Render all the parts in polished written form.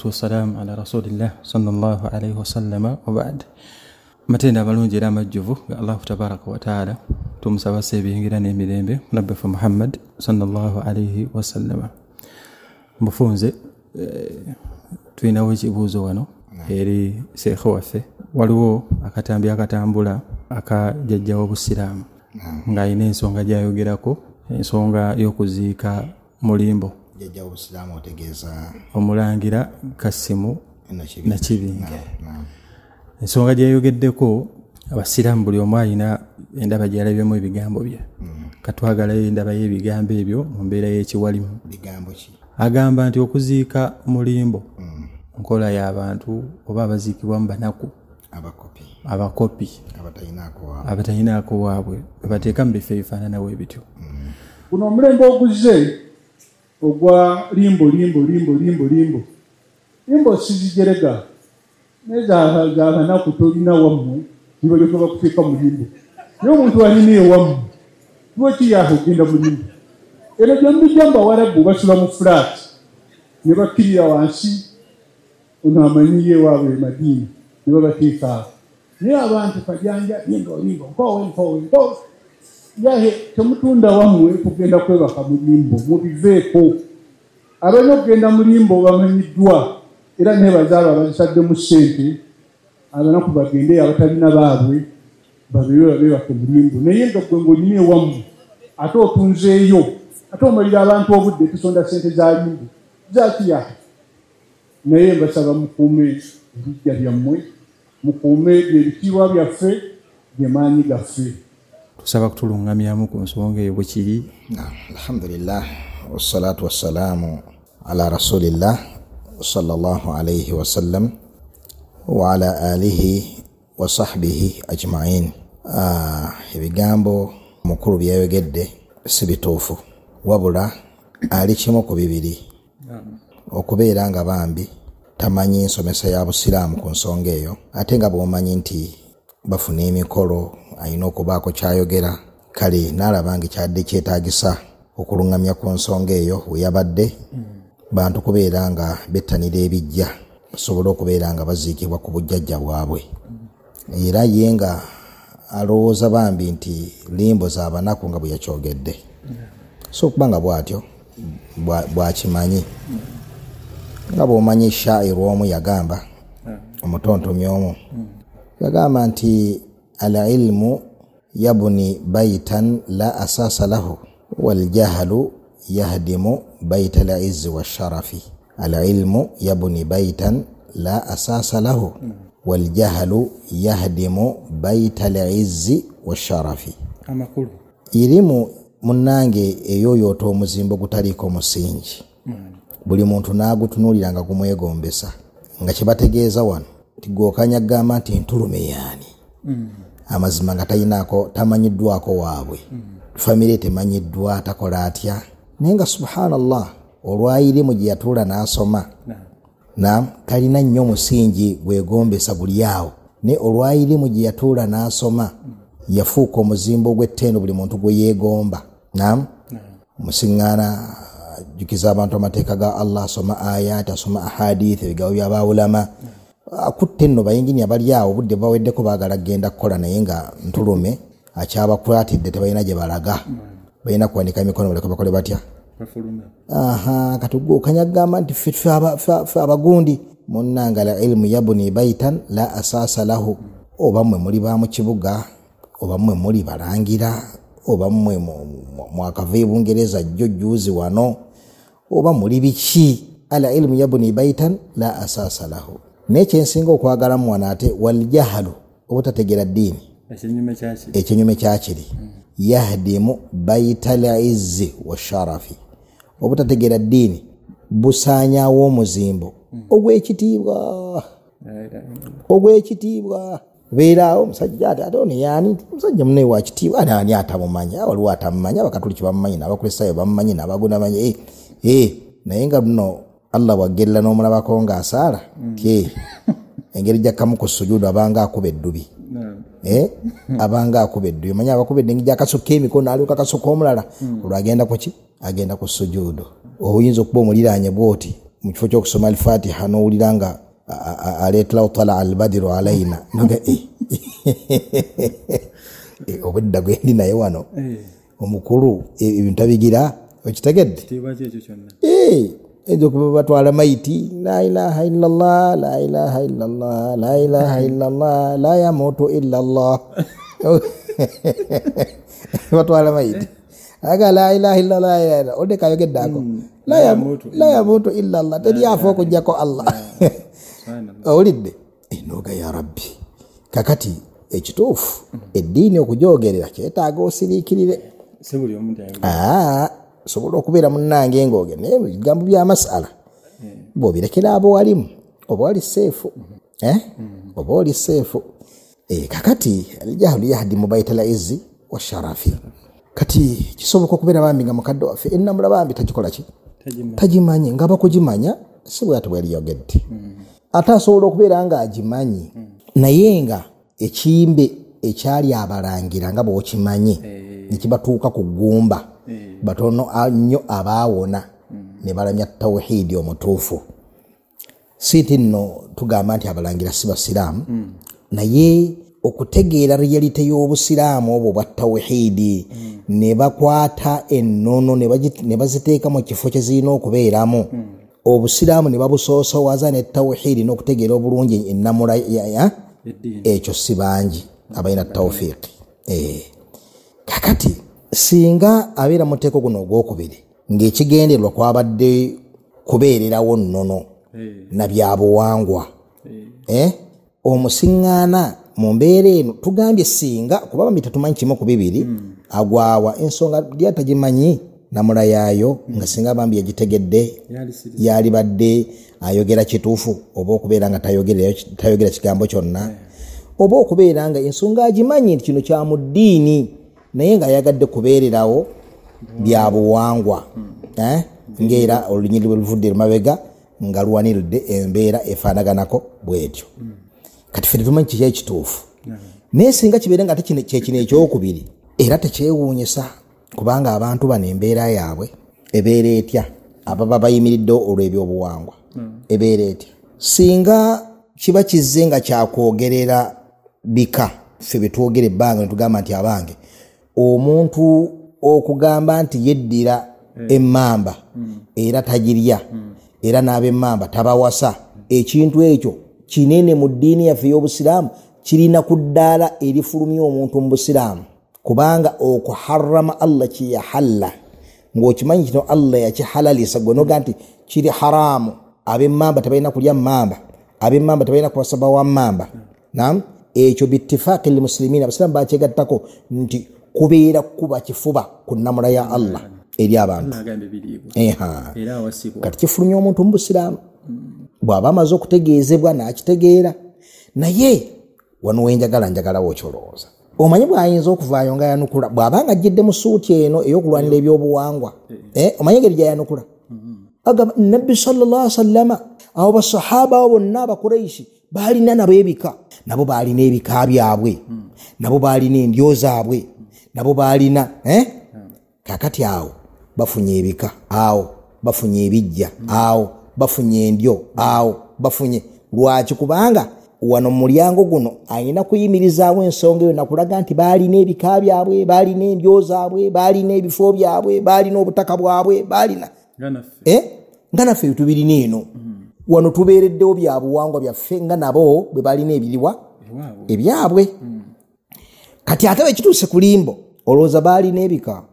والسلام على رسول الله صلى الله عليه وسلم وبعد matenda abalungi era amajjuvu ga Allah tabaraka wa taala tumusabase ebiyingira n'emirembe nabbifu Muhammad sallallahu alayhi wa sallam. Mufunze tulinawo ekibuuzo wano eri Sheikh waffe. Waliwo akatambi akatambula akajjajja w'Obusiraamu ng'alina ensonga gy'ayogerako, ensonga y'okuziika mulimbo jjajja w'Obusiraamu otegeeza Omulangira Kasimu Nakibinge. Ensonga gyeyogeddeko Abasiraamu buli omu alina endaba gy'alabyemu ebigambo bye. Katwagalayo endaba y'ebigambo ebyo mu mbeera y'ekiwalimu. bigambo ki? Agamba nti okuziika mulimbo nkola y'abantu oba abaziikibwamu banaku abakopi abatalinaako waabwe bateeka mu bifo ebifaananawo ebityo. Guno omulembe oguze ogwa limbo sizijerega nezabanaku tolina wammwe nibalyoka bakuteeka mu limbo naye omuntu alina ewammwe lwekiyaaho ogenda mu limbo. Eno gyomijja mbawarabu basula mu fulaati ne bakkirira wansi ono amanyiye waabwe emadiini ne babateeka awo. Naye abantu kajanja limbo nkowe yahe temutunda wammwe kugenda kwebaka mu limbo, mubiveeko. Abalina okugenda mu limbo bamanyiddwa era nebazaaba abazisaddemu ssente abanaku bagende abatalina baabwe babebake mu limbo. Naye nga gwe ng'olina ewammwe ate otunzeeyo ate omalira abantu obudde tusonda ssente za limbo zakiya. Naye mbasaba mukuume ebijja byammwe, mukuume ebitiibwa byaffe byemaanyi gaffe. Tusaba kutulungamyamu ku nsonga eyo bwe kiri. Alhamdulillah wassalatu wassalamu ala rasulillah sallallahu alayhi wa sallam wa ala alihi wa sahbihi ajma'in. Ebigambo mukulu byayogedde si bituufu wabula ali kimu ku bibiri. Okubeera nga bambi tamanyi nsomesa ya Busiraamu ku nsonga eyo ate nga bw'omanyi nti bafuna emikolo ayina okubaako kyayogera kale n'alabanga kyadde kyetaagisa okulungamya ku nsonga eyo weyabadde bantu kubeera nga bettanira ebijja basobole okubeera nga baziikibwa ku bujjajja bwabwe. Era ye nga alowooza bambi nti limbo z'abanaku nga bwe yakyogedde so okubanga bw'atyo bwakimanyi nga bw'omanyi shairu omu yagamba omutontomi omu yagamba nti al-ilmu yabni baitan la asasa lahu wal jahlu yahdimu baita al-izzi wash-sharafi. Al-ilmu yabni baitan la asasa lahu wal jahlu yahdimu baita al-izzi wash-sharafi. Amakulu irimu munnange eyoyoota omuzimbo gutaliko musingi. Buli muntu n'agutunuulira nga gumwegombesa nga kyebategeeza wano nti gwokanya gamba nti ntulume yaani amazima nga tamanyiddwako waabwe famire temanyiddwa takola atya. Naye nga subhanallah olwayirimu gye yatuula n'asoma talina nnyo musingi gwegombesa guli awo naye olwayirimu gye yatuula n'asoma yafuuka omuzimbo gw'ettendo buli muntu gwe yeegomba. Musiŋŋaana jukiza abantu amateeka ga Allah, asoma ayati, asoma ahadith, ebigambo by'abaulama. Akutte nno bayingini abali awo budde baweddeko baagala kugenda kukola naye nga ntulume akyabakwatidde tebalina gye balaga. Balina kuwanika emikono baleke bakole batya? Kati gwe okanyagamba nti ffe abagundi munnanga la ilmu yabni baitan la asasa lahu. Oba mmwe muli ba mu kibuga, oba mmwe muli balangira, oba mmwe mwakava e Bungereza jjo juuzi wano, oba muli biki. Ala ilmu yabni baitan la asasa lahu. Nekyensinga okwagalamu wano ate wal jahlu obutategera ddiini ekinyume kyakiri yahdimu baita izzi wa sharafi. Obutategera ddiini busaanyaawo omuzimbo ogw'ekitiibwa. Beeraawo omusajja ate ono yaani omusajja munne wa kitiibwa ani atamumanyi waliwo atamumanyi abakatuliki bamumanyi n'abakristaayo bamumanyi n'abagunda bamanyi naye nga buno Allah bwaggerera n'omulabako ng'asaala engeri gyakkamu ku sujuudu abanga akuba eddubi abanga akuba eddubi manyi abakuba eddubi gyakasukka emikono alyoka akasukka omulala olwagenda ku ki agenda ku sujuudu. Oyinza okuba omuliraanye bw'oti mu kifo ky'okusoma al-Fatiha n'owulira nga aleeterawo tala al-badiru alayna nga obudda gwendi naye wano omukulu ebintu abigira okitegedde ezo kuba batwala maiti la ilaha illallah la ilaha illallah la ilaha illallah la yamutu illa Allah batwala maiti aga la ilaha illallah ode kayogedde ako la yamutu illa Allah tedi afo okujjako Allah owulidde enoga ya rabbi kakati ekituufu eddiini okujogerera kyetaaga osiriikirire sobola okubeera munnange ng'ogenda naye ebigambo by'amasala bw'obirekera abo walimu oba wali seefu oba oli seefu kakati alijahulu yahdi mubaitala izzi wa sharafi kati kisoboka okubeera bambi nga mukadde waffe ennamula bambi tagikola ki tagimanyi nga bakugimanya si bwe ati bweliyogedde ate asobola okubeera nga agimanyi naye nga ekimbe ekyali abalangira nga bw'okimanyi nekibatuuka ku ggumba batono nnyo abaawona ne balamya tawhidi omutuufu siiti nno tugamba nti abalangira si basiraamu naye okutegeera realite y'obusiraamu obwo bwa tawhidi ne bakwata ennono ne baziteeka mu kifo kye zirina okubeeramu obusiraamu ne babusoosowaza ne tawhidi n'okutegeera obulungi ennamula ekyo si bangi abalina tawfiiki kakati singa abeera mu tteeko guno ogwokubiri ng'ekigendererwa kwabadde kubeererawo nnono na byabuwangwa omusiŋŋaana mu mbeera eno tugambye singa kuba bambi tetumanyi kimu ku bibiri agwawa ensonga lyatagimanyi namula yaayo nga singa bambi yagitegedde yali badde ayogera kituufu oba okubeera nga tayogera kigambo kyonna oba okubeera nga ensonga agimanyi nti kino kya mu ddiini naye nga ayagadde kubeererawo byabuwangwa ng'era olunyiri bwe luvudde lumabega nga luwaniridde embeera efaanaganako bwetyo kati ffe tetumanyi kiki ekituufu naye singa kibeere nga kyekino ekyokubiri era tekyewuunyisa kubanga abantu bano embeera yaabwe ebeera etya ababa bayimiridde olw'ebyobuwangwa ebeera etya singa kiba kizze nga kyakwogerera bika ffe betwogera ebbanga netugamba nti abange omuntu okugamba nti yeddira emmamba era tagirya era n'ab'emmamba tabawasa ekintu ekyo kinene mu ddiini yaffe y'obusiraamu kirina ku ddaala erifulumya omuntu mu busiraamu kubanga okuharrama Allah kiyahalla ng'okimanyi kino Allah yakihalalisa gwe noga nti kiri haramu ab'emmamba tebalina kulya mmamba ab'emmamba tebalina kubasaba wa mmamba naam ekyo bittifaaqi lmuslimina abasiraamu bakyegattako nti kubeera kuba kifuba ku nnamula ya Allah eri abantu kati kifulumya omuntu mu busiraamu bw'aba amaze okutegeezebwa n'akitegeera naye wano wenjagala wokyolowooza omanyi bw'ayinza okuvaayo nga yanukula bw'aba nga ajjidde mu suuti eno ey'okulwanira ebyobuwangwa omanyi engeri gyayanukula agamba nabbi sallallahu alaihi wasallama abo basahaba abo bonna abakuraishi baalina nabo ebika nabo baalina ebika byabwe nabo baalina endyo zaabwe nabo baalina kakati awo bafunye ebika awo bafunye ebijja awo bafunye endyo awo bafunye lwaki kubanga wano mu mulyango guno ayina kuyimirizaawo ensonga eyo nakulaga nti baalina ebika byabwe baalina endyo zaabwe baalina ebifo byabwe baalina obutaka bwabwe baalina nga naffe tubirina eno wano tubeereddewo byabuwangwa byaffe nga nabo bwe baalina ebiriwa ebyabwe kati ate bwekituuse ku limbo olowooza baalina ebika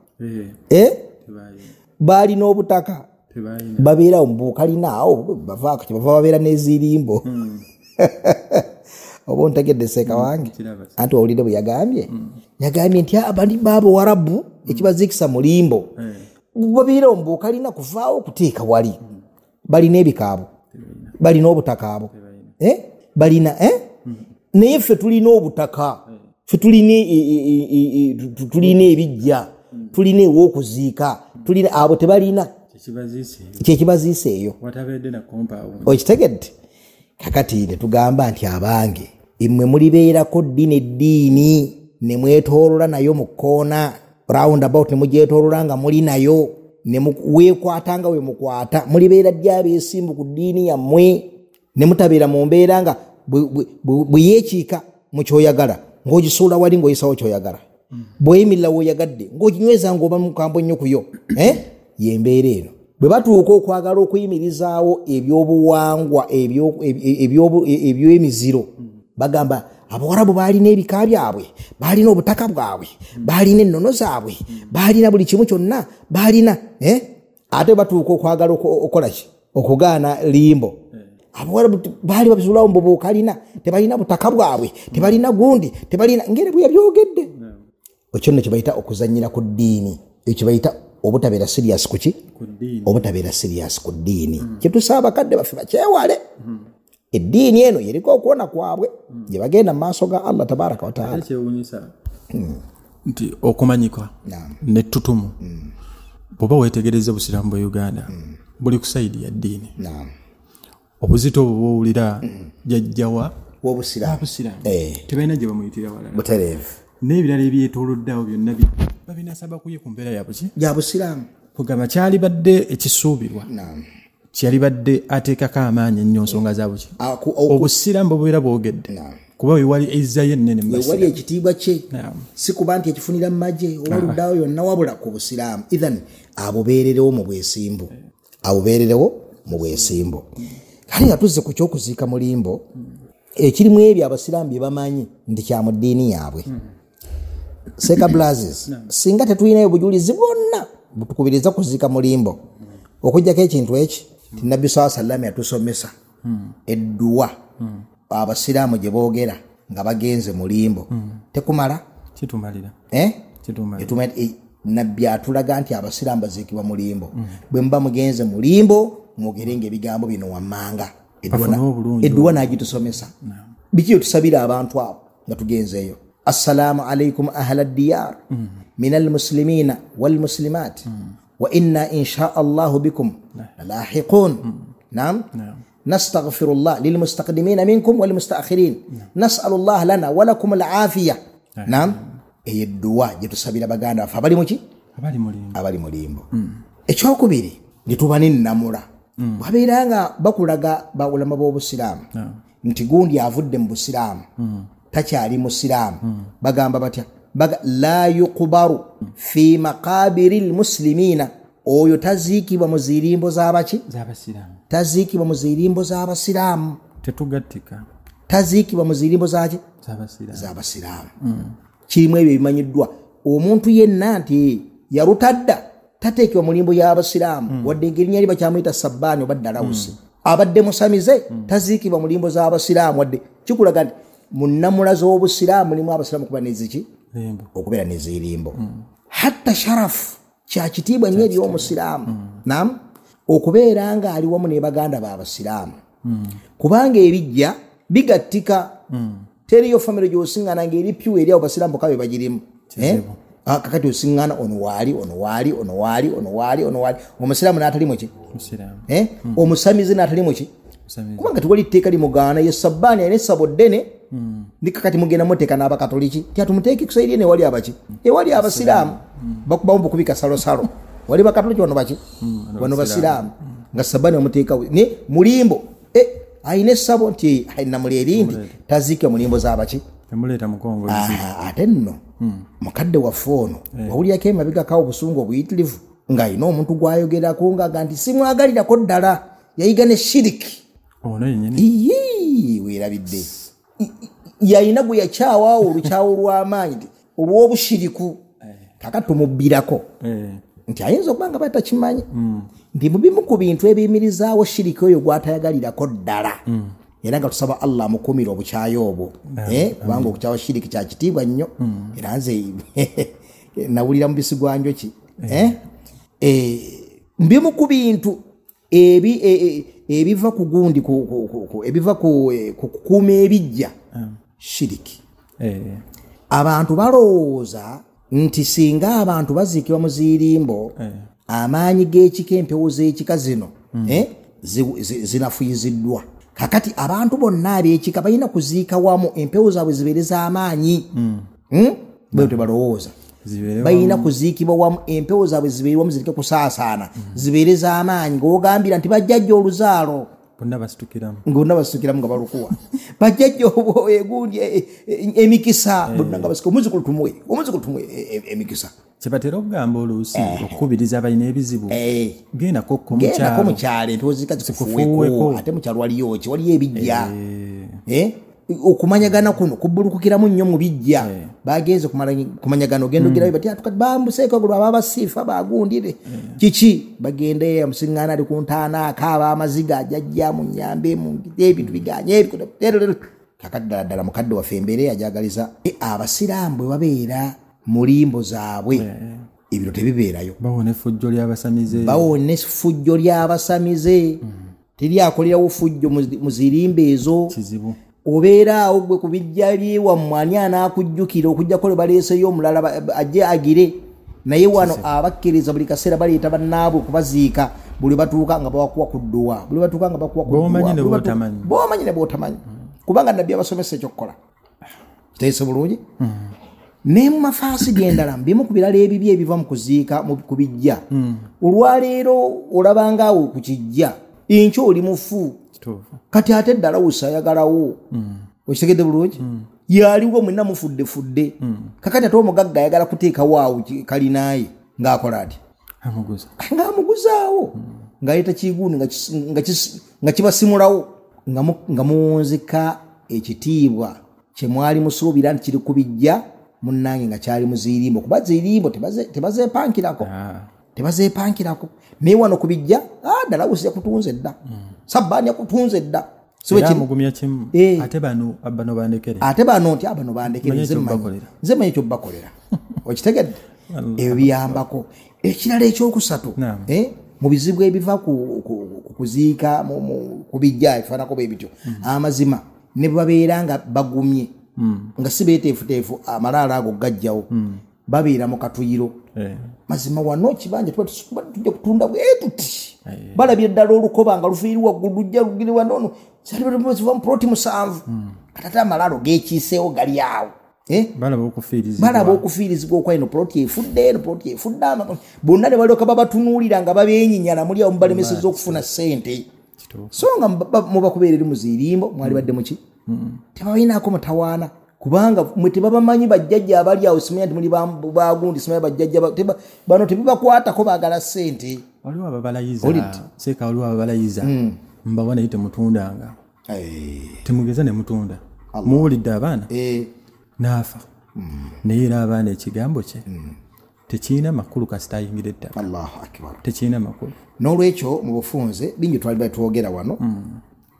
baalina obutaka babeerawo mubuukalinaawo bava babeera n'ezirimbo oba ontegedde seeka wange anti owulire bwe yagambye nti abandi baabo warabu ekibaziikisa mulimbo babeerawo mubuukalina kuvaawo okuteeka wali balina ebikaabo balina obutaka abo balina naye ffe tulina obutaka ffe tulina ebijja tulina ew'okuziika tulina abo tebalina kyekibaziisa eyo okitegedde kakati netugamba nti abange mmwe mulibeerako eddiini ne mwetoolola nayo mu kkoona round about ne mugyetoolola nga muli nayo ne weekwatanga we mukwata mulibeera by'abeesimbu ku ddiini yammwe ne mutabeera mu mbeera nga bwe yeekiika mu kyoyagala ng'ogisuula wali ng'oyisawo kyoyagala bw'oyimirira w'oyagadde ng'oginyweza ng'oba mukambwe nnyo kuyo y'embeera eno bwe batuuka okwagala okuyimirizaawo ebyobuwangwa eby'emiziro bagamba abawarabu baalina ebika byabwe baalina obutaka bwabwe baalina ennono zaabwe baalina buli kimu kyonna baalina ate batuuka okwagala okolaki okugaana limbo abawarabu baali babizulawo mbubuukalina tebalina butaka bwabwe tebalina gundi tebalina ngere bwe yabyogedde ekyo nno kyebayita okuzanyira ku ddiini ekyo kyebayita obutabeera serious kuki obutabeera serious ku ddiini kyetusa abakadde baffe bakyewale eddiini eno yeriko okuwona kwabwe gye bagenda mu maaso ga Allah tabaraka wa taala nti okumanyika nettutumu bw'oba weetegereza busiraamu bwa Uganda buli ku sayidi ya ddiini obuzito obwo bw'owulira jjajjawa w'obusiraamu tebalina gye bamuyitira walala butereevu n'ebirala ebyetooloddeawo byonna babinasaba kuye ku mbeera ya busiraamu kugamba kyali badde ekisuubirwa kyali badde ateekako amaanyi ennyo nsonga zaabwe ki obusiraamu bubeera bwogedde kuba wewali ezza yennene wewali ekitiibwa kye si kuba nti ekifunira mu magye oba luddawo yonna wabula ku busiraamu ithan abubeererewo mu bwesimbu kale nga tuzze ku kyokuziika mulimbo ekirimu ebyo abasiraamu bye bamanyi nti kya mu ddiini yaabwe Seka blazes singa tetulinayo bujulizi bwonna butukubiriza kuziika mulimbo okujjako ekintu eki ti nabbi sallam yatusomesa edduwa abasiraamu gye boogera nga bagenze mulimbo tekumala kitumalira nabbi atulaga nti abasiraamu baziikibwa mulimbo bwe muba mugenze mulimbo mwogerenga ebigambo bino wammanga edduwa nagitusomesa biki tusabira abantu abo nga tugenzeeyo assalamu alaikum ahla diyar min almuslimina walmuslimat wa inna insha allahu bikum lahiqun naam نستغفر الله للمستقدمين منكم والمستأخرين نسأل الله لنا ولكم العافية نعم اي الدعاء جتسابيلا baganda fabali muki abali mulimbo ekyokubiri litubani namula babeeranga bakulaga baulama b'obusiraamu nti gundi avudde mu busiraamu takyali musiraamu bagamba batya la yuqbaru fi maqabiri almuslimina oyo taziikibwa mu zirimbo z'abaki taziikibwa mu zirimbo z'abasiraamu tetugattika taziikibwa mu zirimbo z'abasiraamu kirimu ebyo bimanyiddwa omuntu yenna nti yarutadda tateekebwa mu limbo y'abasiraamu wadde ngeri nyali bakyamuyita sabbaani oba dalawusi abadde musamize taziikibwa mu limbo z'abasiraamu wadde kikulaga nti mu nnamula z'obusiraamu mulimu abasiraamu kuba neziki okubeera nezirimbo hatta sharafu kyakitiibwa nnyo eri omusiraamu naam okubeera nga ali wamu ne baganda b'abasiraamu kubanga ebijja bigattika teriyo famire gy'osiŋŋana ng'eri piwa eri abo basiraamu bokka be bagirimu kakati osiŋŋana ono waali omusiraamu n'atali muki omusamizi n'atali muki kubanga tewali tteeka limugaana ye sabbaani alina essabo ddene nikakati mugenda muteeka n'abakatoliki tyatumuteeki kusaidia ne wali abaki ewali abasiraamu bakubamu bukubi kasalosalo wali bakatoliki wano baki wano basiraamu nga sabbaani omuteeka ne mulimbo ayina essabo nti namuli erindi taziike mulimbo z'abaki emuleeta mukongo ate nno mukadde waffe ono wawulyako emabegakawo obusungu obuyitirivu ng'ayina omuntu gw'ayogerako ng'aga nti simwagalirako ddala yayiga ne shiriki ono yennyini weerabidde yayina gwe yakyawaawo olukyawo lw'amaanyi olw'obushiriku kakati tumubbirako nti ayinza okuba nga batakimanyi nti mu bimu ku bintu ebiyimirizaawo shiriki oyo gw'atayagalirako ddala era nga tusaba Allah amukumira obukyayi obwo kubanga okukyawa shiriki kya kitiibwa nnyo era nze nawulira mubisi gwa njoki mbimu ku bintu ebiva ku gundi ebiva ku kukuuma ebijja shiriki abantu balowooza nti singa abantu baziikibwa mu zirimbo amaanyi g'ekika empewo z'ekika zino zinafuyiziddwa kakati abantu bonna ab'ekika balina kuziika wamu empewo zaabwe zibeere z'amaanyi bwe balowooza bayina kuziikibwa wamu empewo zaabwe zibeere wamu zireke kusaasaana zibeere z'amaanyi ng'ogambira nti bajjajja oluzaalo bonna basitukiramu nga balukuwa bajjajja egundi emikisa bonna nga basika omuzukulu tumuwe emikisa kyebatera okugamba oluusi okukubiriza abalina ebizibu gendako mukyalo entozika zikufuweko ate mukyalo waliyo ebijja okumanyagana kuno kubbulukukiramu nnyo mu bijja bagenze kumanyagana ogenda ogerayo bati atukati bambuseeko gulwa ababasiifa bagundire kiki bagende amusiŋŋaana ali ku ntaana akaaba amaziga ajajja mu nnyambe mu ebintu biganye kakati ddala mukadde waffe embeera eyajagaliza abasiraamu bwe babeera mu limbo zaabwe ebiro tebibeerayo bawona effujjo ly'abasamize teryakolerawo fujjo mu zirimba ezo kizibu obeera awo gwe ku bijja byewammwe ani anaakujjukira okujjako le baleeseyo omulala ajje agire naye wano abakkiriza buli kaseera baleeta bannaabwe okubaziika buli batuuka nga bawakuwa ku dduwa boomanyi ne bootamanyi kubanga nabbi abasomesa ekyokukola kiteese bulungi ne mu mafaasi gendala bimu ku birala ebibi ebiva mu kuziika ku bijja olwaleero olabanga awo ku kijja enkyo oli mufu kati ate ddala wusayagalawo okitegedde bulungi yaliwo mwenna mufudde kakati ate omugagga ayagala kuteekawo awo kalinaaye ng'akola ati ng'amuguzaawo ng'aleeta kiguuni nga kibasimulawo nga muwunzika ekitiibwa kye mwali musuubira nti kiri ku bijja munnange nga kyali mu ziirimbo kuba ziirimbo tebazeepankirako naye wano ku bijja ddala wusi yakutunze dda sabbaani yakutunze dda ate bano bandekere nti abano bandekere nze manyi kyobbakolera okitegedde ebyo biyambako ekirala ekyokusatu mu bizibu ebiva ku kuziika ku bijja ebifaanako bwe bityo amazima ne babeera nga bagumye nga si beeteefuteefu amalaala ago gajjawo babeera mu katuyiro mazima wano kibanja tujja kutunda bwetuti balabye ddala olukoba nga lufiiri waggulu lujja lugire wanono ziva mu puloti 7 katate amalaalo gekiiseewo gali awo balaba okufiirizibwa okwalino puloti efudde bonna ne balyoka babatunuulira nga babeenyinyana muli awo mubalemeseza okufuna ssente so nga mubakubeera eri mu ziirimbo mwali badde muki tebabalinaako mutawaana kubanga mwe tebabamanyi bajjajja abali awo simanya nti muli bagundi simanya bajjajja bano tebibakwatako baagala ssente waliwo ababalayiza mbabona naye temutundanga temugeza ne mutunda muwulidde abaana naafa naye era abaana ekigambo kye tekiina makulu kasita ayingira ettaka Allahu akbar tekiina makulu n'olwekyo mu bufunze bingi twali batwogera wano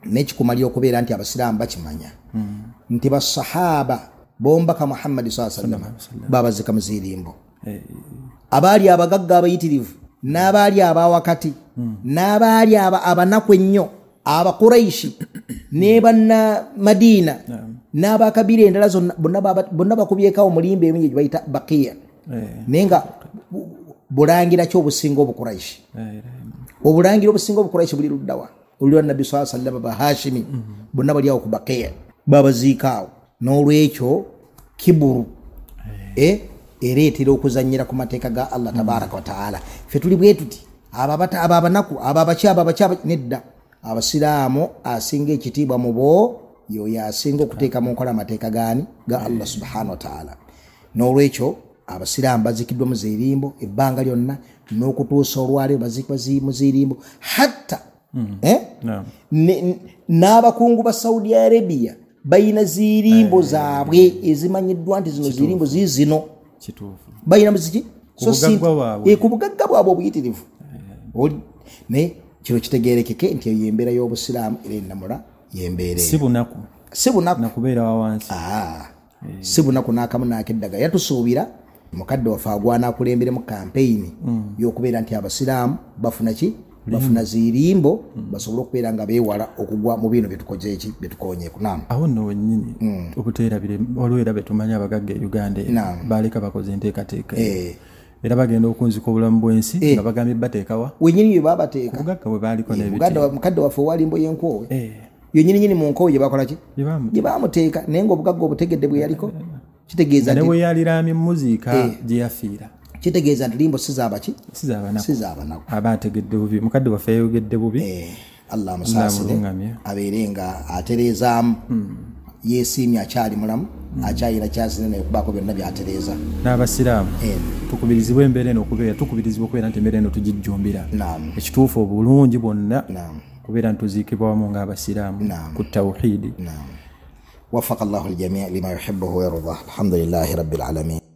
n'ekikumalira okubeera nti abasiraamu bakimanya nti basahaba bombaka Muhammad sallallahu alaihi wasallam babazika mu ziirimbo abaali abagagga abayitirivu n'abaali abawakati n'abaali abanaku ennyo abakuraishi ne banna Madina n'abakabira endala zonna bonna bakubyekawo mulimba emingi gye bayita baqiya naye nga bulangira ki obusinga obukuraishi obulangira obusinga obukuraishi buli luddawa olwa nabbi sallallahu alaihi wasallam bahashimi bonna bali awo ku baqiya babaziikaawo n'olwekyo kiburu ereetera okuzanyira ku mateeka ga Allah tabaraka wa taala ffe tuli bwe tuti ababanaku ababaki nedda abasiraamu asinga ekitiibwa mu bo yoyo asinga okuteeka mu nkola amateeka gaani ga Allah subhanahu wa taala n'olwekyo abasiraamu bazikiddwa mu ziirimbo ebbanga lyonna n'okutuusa olwaleero bazikibwa mu ziirimbo hatta n'abakungu ba Saudi Arabia bayina ziirimbo zaabwe ezimanyiddwa nti zino ziirimbo zizino bayina muziki ku bugagga bwabwe obuyitirivu naye kino kitegeerekeke nti eyo embeera y'obusiraamu era ennamula yembeera si bunaku nakubeera wawansi si bunaku n'akamu n'akeddaga yatusuubira mukadde waffe agwana akulemberemu kampeyini y'okubeera nti abasiraamu bafuna ki bafuna ziirimbo basobole okubeera nga beewala okugwa mu bino byetukoze eki byetukonyeeku awo nno wennyini obuteerabire olwera betumanya abagagga e Uganda baleka bakoze enteekateeka era bagenda okunzika obulamu bw'ensi nga bagambye bateekawa wennyini bye babateeka obugagga bwe baaliko n'ebiti mukadde waffe owalimbo y'enkoowe yennyini nyini mu nkoowe gye bakola ki gye baamuteeka naye nga obugagga obutegedde bwe yaliko kitegeeza ne bwe yaliramye muziika gye yafiira kitegeeza nti limbo sizabaki sizabanaku aba ategedde bubi mukadde waffe yayogedde bubi Allah musaasire abeere nga atereezaamu yeesiimye akyali mulamu akyayira kyasinene okubaako byonna byatereeza n'abasiraamu tukubirizibwa embeera eno okubeera tukubirizibwa okubeera nti embeera eno tugijjumbira ekituufu obulungi bwonna kubeera nti tuziikibwa wamu ng'abasiraamu ku tawhiidi وفق الله الجميع لما يحبه ويرضاه الحمد لله رب العالمين